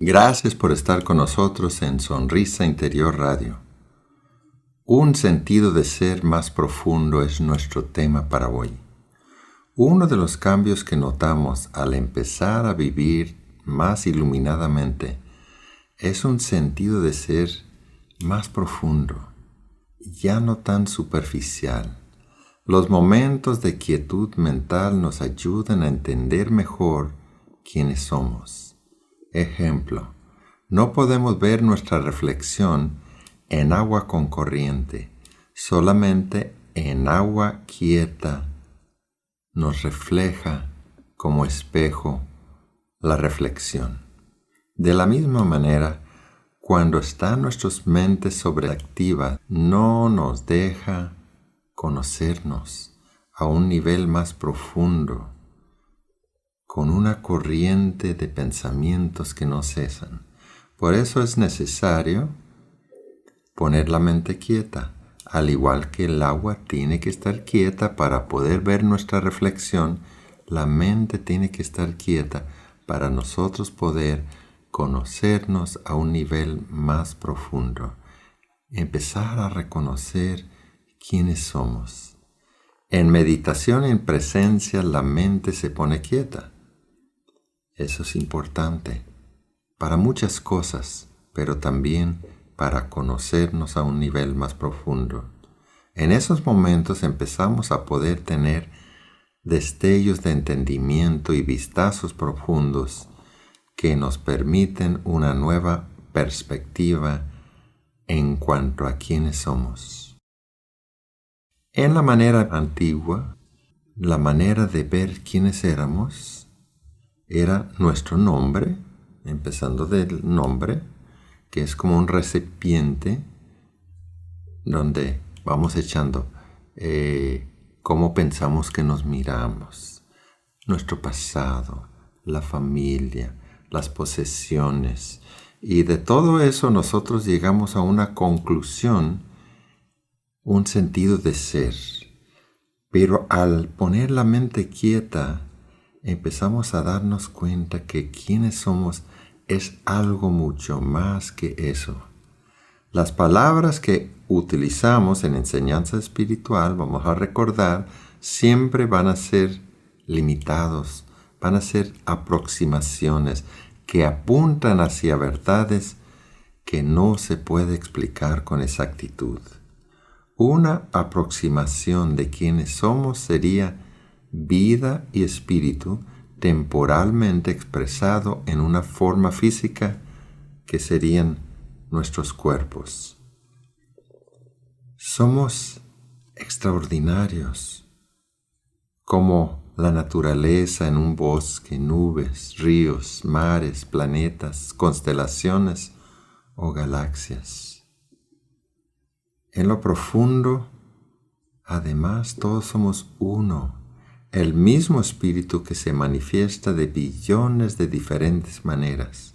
Gracias por estar con nosotros en Sonrisa Interior Radio. Un sentido de ser más profundo es nuestro tema para hoy. Uno de los cambios que notamos al empezar a vivir más iluminadamente es un sentido de ser más profundo, ya no tan superficial. Los momentos de quietud mental nos ayudan a entender mejor quiénes somos. Ejemplo, no podemos ver nuestra reflexión en agua con corriente, solamente en agua quieta nos refleja como espejo la reflexión. De la misma manera, cuando están nuestras mentes sobreactivas, no nos deja conocernos a un nivel más profundo, con una corriente de pensamientos que no cesan. Por eso es necesario poner la mente quieta, al igual que el agua tiene que estar quieta para poder ver nuestra reflexión. La mente tiene que estar quieta para nosotros poder conocernos a un nivel más profundo, empezar a reconocer quiénes somos. En meditación en presencia la mente se pone quieta. Eso es importante para muchas cosas, pero también para conocernos a un nivel más profundo. En esos momentos empezamos a poder tener destellos de entendimiento y vistazos profundos que nos permiten una nueva perspectiva en cuanto a quiénes somos. En la manera antigua, la manera de ver quiénes éramos era nuestro nombre, empezando del nombre, que es como un recipiente donde vamos echando cómo pensamos que nos miramos, nuestro pasado, la familia, las posesiones. Y de todo eso nosotros llegamos a una conclusión, un sentido de ser. Pero al poner la mente quieta, empezamos a darnos cuenta que quienes somos es algo mucho más que eso. Las palabras que utilizamos en enseñanza espiritual, vamos a recordar, siempre van a ser limitados, van a ser aproximaciones que apuntan hacia verdades que no se puede explicar con exactitud. Una aproximación de quienes somos sería vida y espíritu temporalmente expresado en una forma física que serían nuestros cuerpos. Somos extraordinarios, como la naturaleza en un bosque, nubes, ríos, mares, planetas, constelaciones o galaxias. En lo profundo, además, todos somos uno. El mismo espíritu que se manifiesta de billones de diferentes maneras.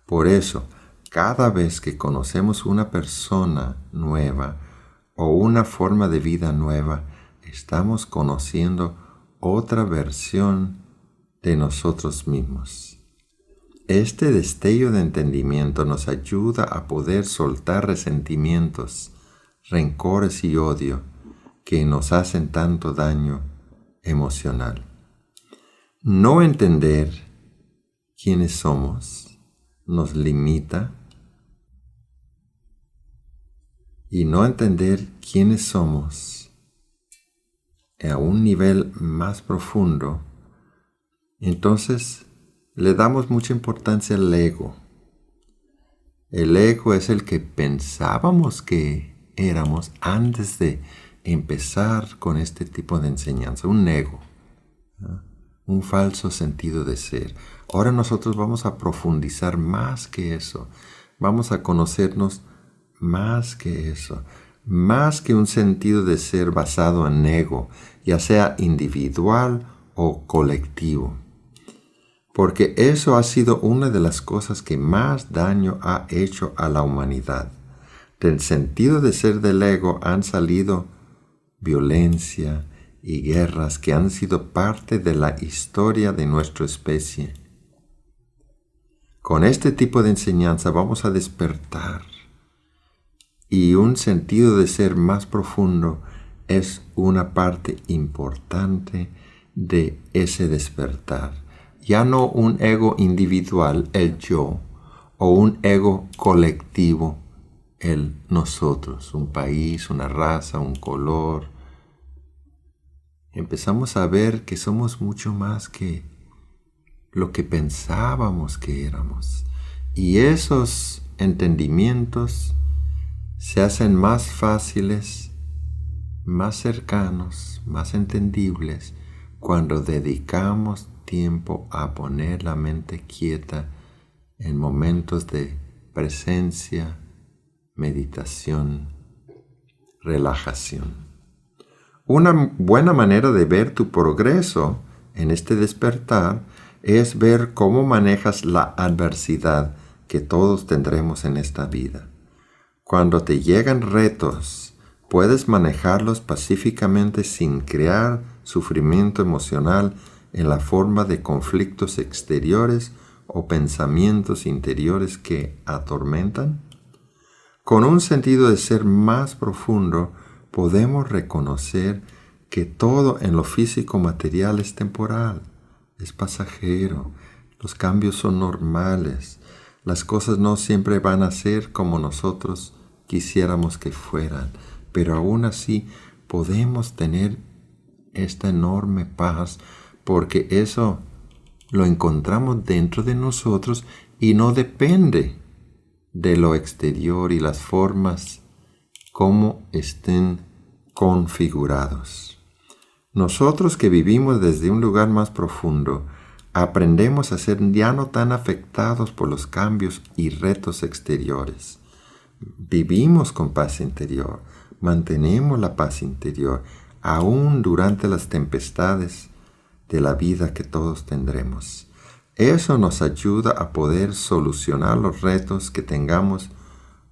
Por eso, cada vez que conocemos una persona nueva o una forma de vida nueva, estamos conociendo otra versión de nosotros mismos. Este destello de entendimiento nos ayuda a poder soltar resentimientos, rencores y odio que nos hacen tanto daño emocional. No entender quiénes somos nos limita, y no entender quiénes somos a un nivel más profundo, entonces le damos mucha importancia al ego. El ego es el que pensábamos que éramos antes de empezar con este tipo de enseñanza, un ego, ¿no? Un falso sentido de ser. Ahora nosotros vamos a profundizar más que eso, vamos a conocernos más que eso, más que un sentido de ser basado en ego, ya sea individual o colectivo. Porque eso ha sido una de las cosas que más daño ha hecho a la humanidad. Del sentido de ser del ego han salido violencia y guerras que han sido parte de la historia de nuestra especie. Con este tipo de enseñanza vamos a despertar, y un sentido de ser más profundo es una parte importante de ese despertar. Ya no un ego individual, el yo, o un ego colectivo, el nosotros, un país, una raza, un color. Empezamos a ver que somos mucho más que lo que pensábamos que éramos. Y esos entendimientos se hacen más fáciles, más cercanos, más entendibles cuando dedicamos tiempo a poner la mente quieta en momentos de presencia, meditación, relajación. Una buena manera de ver tu progreso en este despertar es ver cómo manejas la adversidad que todos tendremos en esta vida. Cuando te llegan retos, puedes manejarlos pacíficamente sin crear sufrimiento emocional en la forma de conflictos exteriores o pensamientos interiores que atormentan. Con un sentido de ser más profundo, podemos reconocer que todo en lo físico material es temporal, es pasajero, los cambios son normales, las cosas no siempre van a ser como nosotros quisiéramos que fueran, pero aún así podemos tener esta enorme paz porque eso lo encontramos dentro de nosotros y no depende de lo exterior y las formas como estén configurados. Nosotros que vivimos desde un lugar más profundo, aprendemos a ser ya no tan afectados por los cambios y retos exteriores. Vivimos con paz interior, mantenemos la paz interior, aún durante las tempestades de la vida que todos tendremos. Eso nos ayuda a poder solucionar los retos que tengamos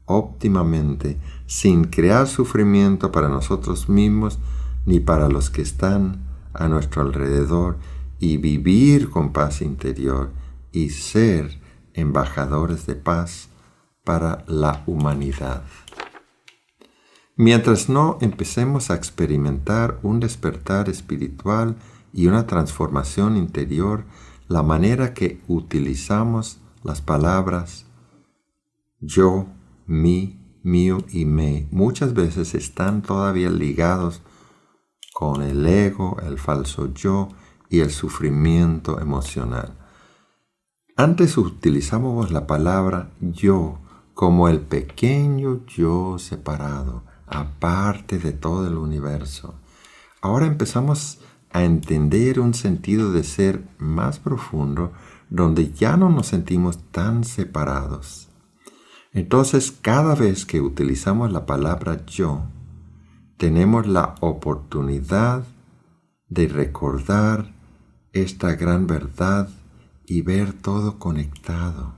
óptimamente, sin crear sufrimiento para nosotros mismos ni para los que están a nuestro alrededor, y vivir con paz interior y ser embajadores de paz para la humanidad. Mientras no empecemos a experimentar un despertar espiritual y una transformación interior, la manera que utilizamos las palabras yo, mí, mío y me muchas veces están todavía ligados con el ego, el falso yo y el sufrimiento emocional. Antes utilizábamos la palabra yo como el pequeño yo separado, aparte de todo el universo. Ahora empezamos a entender un sentido de ser más profundo, donde ya no nos sentimos tan separados. Entonces, cada vez que utilizamos la palabra yo, tenemos la oportunidad de recordar esta gran verdad y ver todo conectado,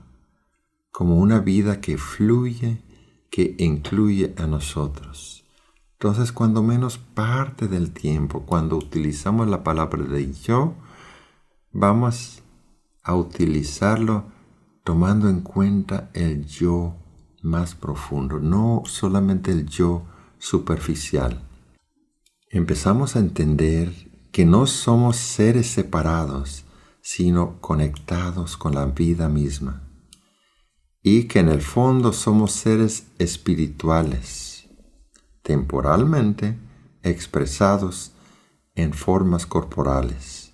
como una vida que fluye, que incluye a nosotros. Entonces, cuando menos parte del tiempo, cuando utilizamos la palabra de yo, vamos a utilizarlo tomando en cuenta el yo más profundo, no solamente el yo superficial. Empezamos a entender que no somos seres separados, sino conectados con la vida misma, y que en el fondo somos seres espirituales, temporalmente expresados en formas corporales.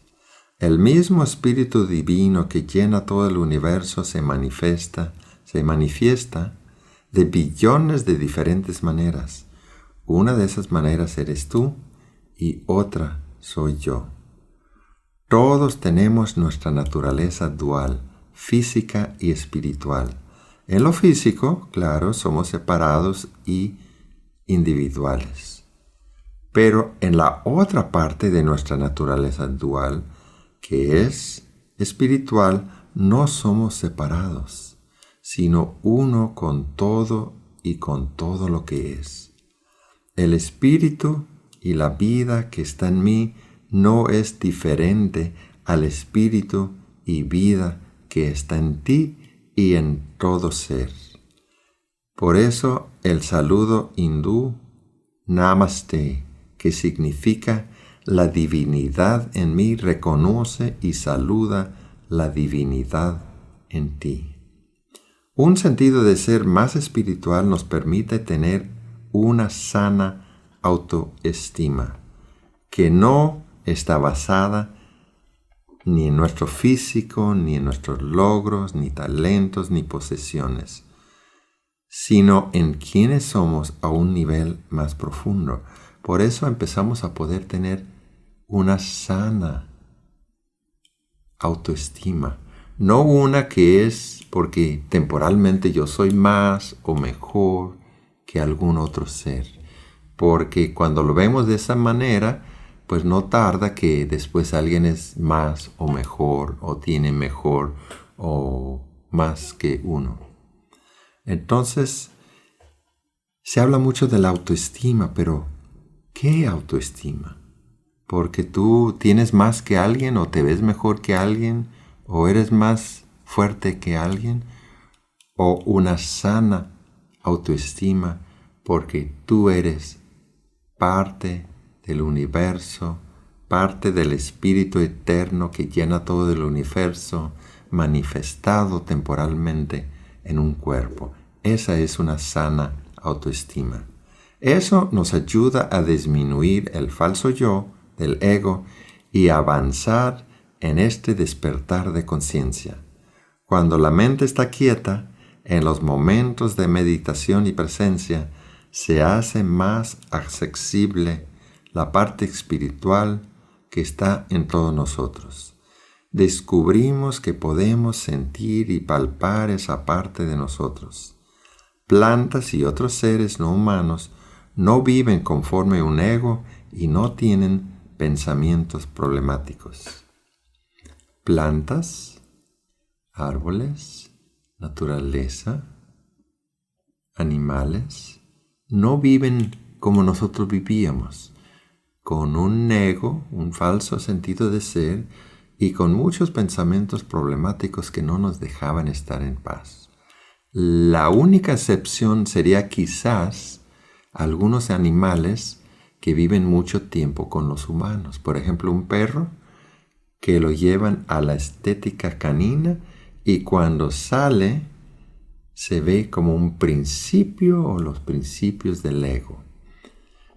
El mismo Espíritu Divino que llena todo el universo se manifiesta de billones de diferentes maneras. Una de esas maneras eres tú y otra soy yo. Todos tenemos nuestra naturaleza dual, física y espiritual. En lo físico, claro, somos separados y individuales. Pero en la otra parte de nuestra naturaleza dual, que es espiritual, no somos separados, sino uno con todo y con todo lo que es. El espíritu y la vida que está en mí no es diferente al espíritu y vida que está en ti y en todo ser. Por eso el saludo hindú Namaste, que significa la divinidad en mí reconoce y saluda la divinidad en ti. Un sentido de ser más espiritual nos permite tener una sana autoestima, que no está basada ni en nuestro físico, ni en nuestros logros, ni talentos, ni posesiones, sino en quienes somos a un nivel más profundo. Por eso empezamos a poder tener una sana autoestima, no una que es porque temporalmente yo soy más o mejor que algún otro ser, porque cuando lo vemos de esa manera, pues no tarda que después alguien es más o mejor o tiene mejor o más que uno. Entonces, se habla mucho de la autoestima, pero ¿qué autoestima? Porque tú tienes más que alguien o te ves mejor que alguien o eres más fuerte que alguien, o una sana autoestima porque tú eres parte del universo, parte del Espíritu eterno que llena todo el universo, manifestado temporalmente en un cuerpo. Esa es una sana autoestima. Eso nos ayuda a disminuir el falso yo del ego y avanzar en este despertar de conciencia. Cuando la mente está quieta, en los momentos de meditación y presencia, se hace más accesible la parte espiritual que está en todos nosotros. Descubrimos que podemos sentir y palpar esa parte de nosotros. Plantas y otros seres no humanos no viven conforme un ego y no tienen pensamientos problemáticos. Plantas, árboles, naturaleza, animales, no viven como nosotros vivíamos, con un ego, un falso sentido de ser y con muchos pensamientos problemáticos que no nos dejaban estar en paz. La única excepción sería quizás algunos animales que viven mucho tiempo con los humanos. Por ejemplo, un perro que lo llevan a la estética canina y cuando sale se ve como un principio o los principios del ego.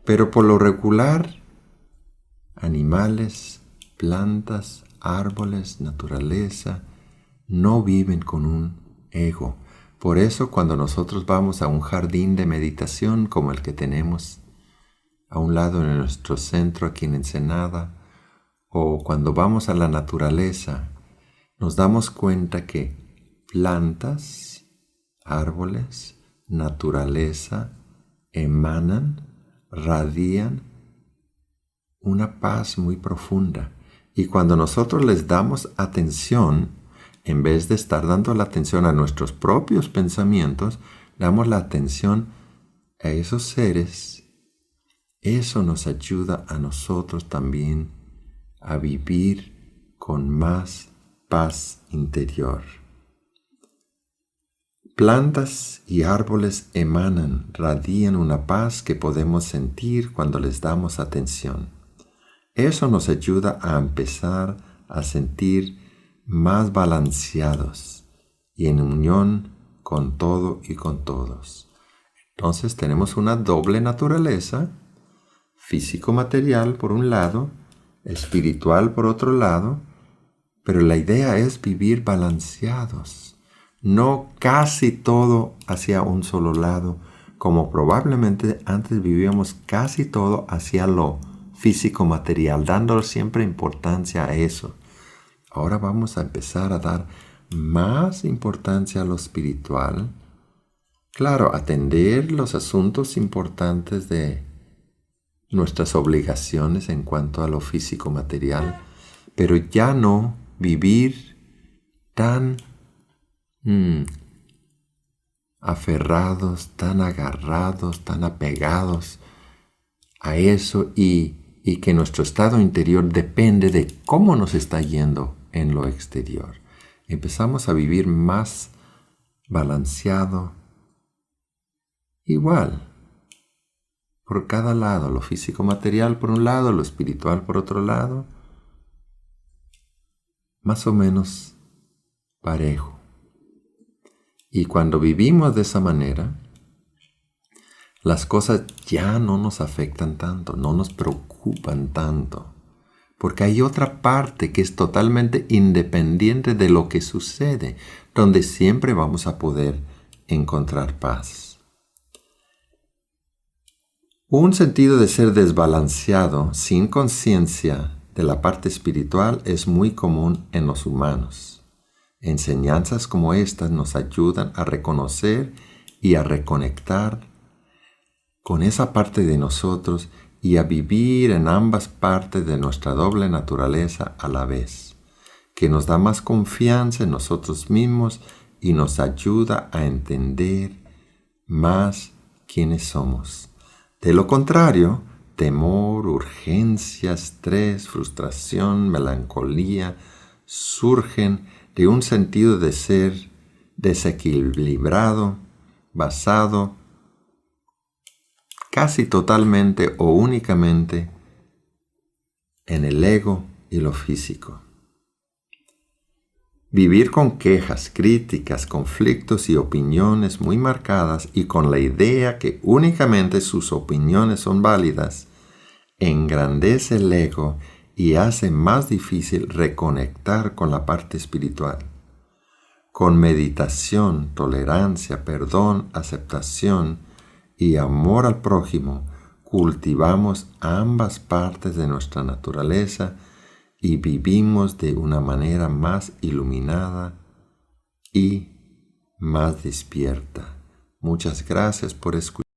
Pero por lo regular, animales, plantas, árboles, naturaleza, no viven con un ego. Por eso cuando nosotros vamos a un jardín de meditación como el que tenemos a un lado en nuestro centro aquí en Ensenada, o cuando vamos a la naturaleza, nos damos cuenta que plantas, árboles, naturaleza emanan, radian una paz muy profunda. Y cuando nosotros les damos atención, en vez de estar dando la atención a nuestros propios pensamientos, damos la atención a esos seres. Eso nos ayuda a nosotros también a vivir con más paz interior. Plantas y árboles emanan, radian una paz que podemos sentir cuando les damos atención. Eso nos ayuda a empezar a sentir más balanceados y en unión con todo y con todos. Entonces tenemos una doble naturaleza, físico-material por un lado, espiritual por otro lado, pero la idea es vivir balanceados, no casi todo hacia un solo lado, como probablemente antes vivíamos casi todo hacia lo físico-material, dando siempre importancia a eso. Ahora vamos a empezar a dar más importancia a lo espiritual. Claro, atender los asuntos importantes de nuestras obligaciones en cuanto a lo físico-material, pero ya no vivir tan aferrados, tan agarrados, tan apegados a eso y que nuestro estado interior depende de cómo nos está yendo en lo exterior. Empezamos a vivir más balanceado, igual, por cada lado, lo físico material por un lado, lo espiritual por otro lado, más o menos parejo. Y cuando vivimos de esa manera, las cosas ya no nos afectan tanto, no nos preocupan tanto, porque hay otra parte que es totalmente independiente de lo que sucede, donde siempre vamos a poder encontrar paz. Un sentido de ser desbalanceado, sin conciencia de la parte espiritual, es muy común en los humanos. Enseñanzas como estas nos ayudan a reconocer y a reconectar con esa parte de nosotros y a vivir en ambas partes de nuestra doble naturaleza a la vez, que nos da más confianza en nosotros mismos y nos ayuda a entender más quiénes somos. De lo contrario, temor, urgencia, estrés, frustración, melancolía surgen de un sentido de ser desequilibrado, basado casi totalmente o únicamente en el ego y lo físico. Vivir con quejas, críticas, conflictos y opiniones muy marcadas y con la idea que únicamente sus opiniones son válidas, engrandece el ego y hace más difícil reconectar con la parte espiritual. Con meditación, tolerancia, perdón, aceptación y amor al prójimo, cultivamos ambas partes de nuestra naturaleza y vivimos de una manera más iluminada y más despierta. Muchas gracias por escuchar.